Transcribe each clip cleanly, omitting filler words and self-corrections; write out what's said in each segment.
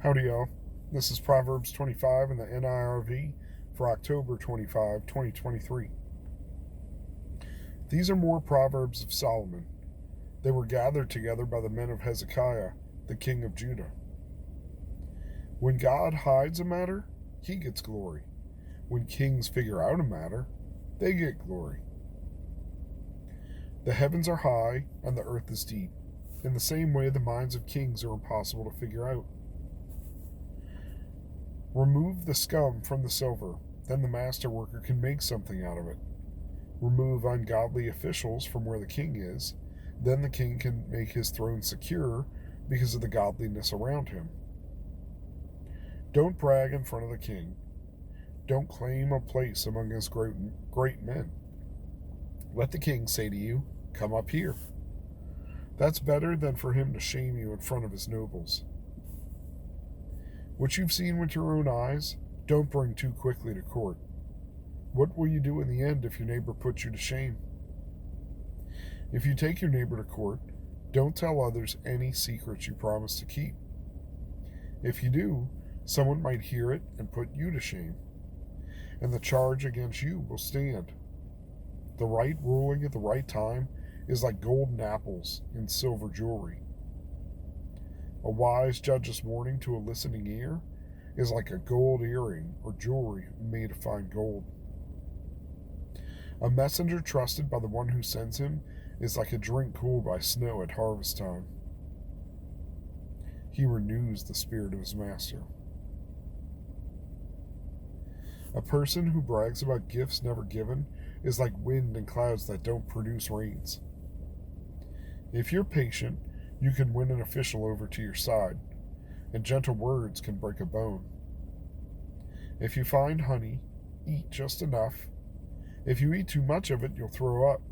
Howdy, y'all. This is Proverbs 25 in the NIRV for October 25, 2023. These are more Proverbs of Solomon. They were gathered together by the men of Hezekiah, the king of Judah. When God hides a matter, he gets glory. When kings figure out a matter, they get glory. The heavens are high and the earth is deep. In the same way, the minds of kings are impossible to figure out. Remove the scum from the silver, then the master worker can make something out of it. Remove ungodly officials from where the king is, then the king can make his throne secure because of the godliness around him. Don't brag in front of the king. Don't claim a place among his great men. Let the king say to you, "Come up here." That's better than for him to shame you in front of his nobles. What you've seen with your own eyes, don't bring too quickly to court. What will you do in the end if your neighbor puts you to shame? If you take your neighbor to court, don't tell others any secrets you promise to keep. If you do, someone might hear it and put you to shame, and the charge against you will stand. The right ruling at the right time is like golden apples in silver jewelry. A wise judge's warning to a listening ear is like a gold earring or jewelry made of fine gold. A messenger trusted by the one who sends him is like a drink cooled by snow at harvest time. He renews the spirit of his master. A person who brags about gifts never given is like wind and clouds that don't produce rains. If you're patient, you can win an official over to your side, and gentle words can break a bone. If you find honey, eat just enough. If you eat too much of it, you'll throw up.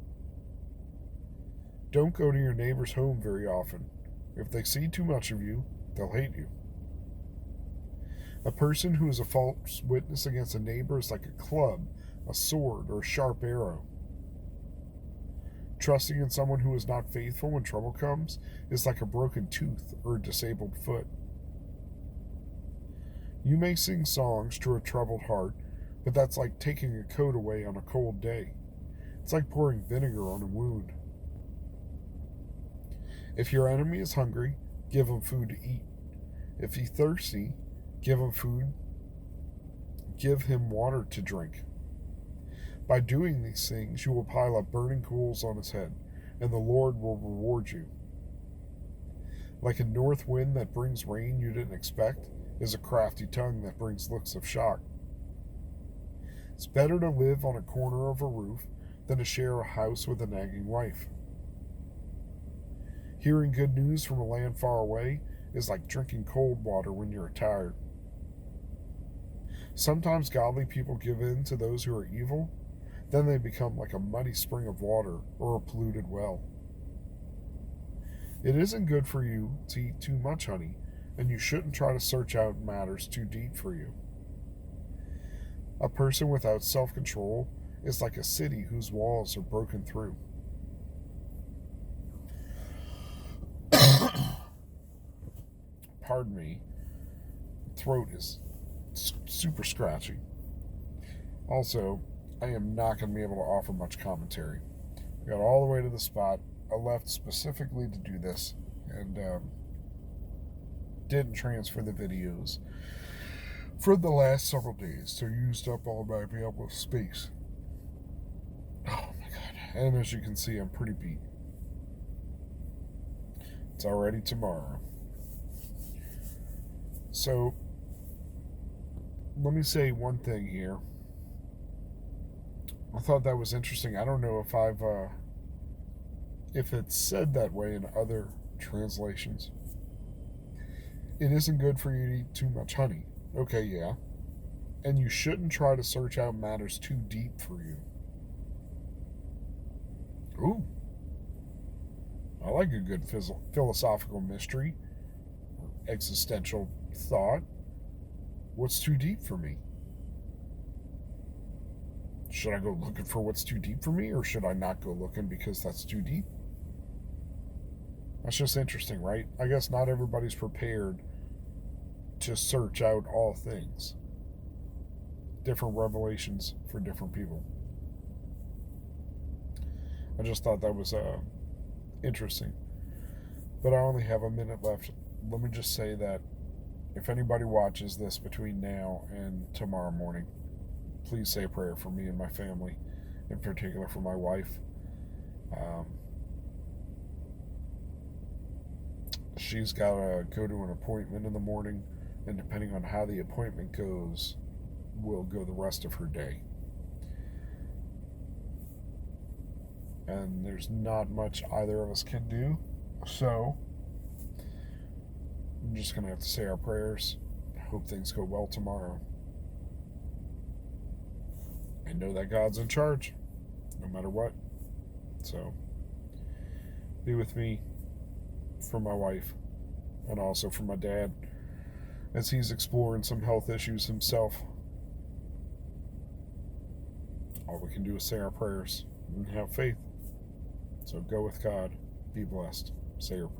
Don't go to your neighbor's home very often. If they see too much of you, they'll hate you. A person who is a false witness against a neighbor is like a club, a sword, or a sharp arrow. Trusting in someone who is not faithful when trouble comes is like a broken tooth or a disabled foot. You may sing songs to a troubled heart, but that's like taking a coat away on a cold day. It's like pouring vinegar on a wound. If your enemy is hungry, give him food to eat. If he's thirsty, give him food. Give him water to drink. By doing these things, you will pile up burning coals on his head, and the Lord will reward you. Like a north wind that brings rain you didn't expect is a crafty tongue that brings looks of shock. It's better to live on a corner of a roof than to share a house with a nagging wife. Hearing good news from a land far away is like drinking cold water when you're tired. Sometimes godly people give in to those who are evil. Then they become like a muddy spring of water or a polluted well. It isn't good for you to eat too much honey, and you shouldn't try to search out matters too deep for you. A person without self-control is like a city whose walls are broken through. Pardon me, throat is super scratchy. Also, I am not going to be able to offer much commentary. I got all the way to the spot. I left specifically to do this and didn't transfer the videos for the last several days, so used up all my available space. Oh my god. And as you can see, I'm pretty beat. It's already tomorrow. So, let me say one thing here. I thought that was interesting. I don't know if it's said that way in other translations. It isn't good for you to eat too much honey. Okay, yeah. And you shouldn't try to search out matters too deep for you. Ooh. I like a good philosophical mystery or existential thought. What's too deep for me? Should I go looking for what's too deep for me, or should I not go looking because that's too deep? That's just interesting, right? I guess not everybody's prepared to search out all things. Different revelations for different people. I just thought that was interesting. But I only have a minute left. Let me just say that if anybody watches this between now and tomorrow morning, please say a prayer for me and my family, in particular for my wife. She's got to go to an appointment in the morning, and depending on how the appointment goes, will go the rest of her day. And there's not much either of us can do, so I'm just going to have to say our prayers. Hope things go well tomorrow. And know that God's in charge, no matter what. So, be with me, for my wife, and also for my dad, as he's exploring some health issues himself. All we can do is say our prayers and have faith. So go with God. Be blessed. Say your prayers.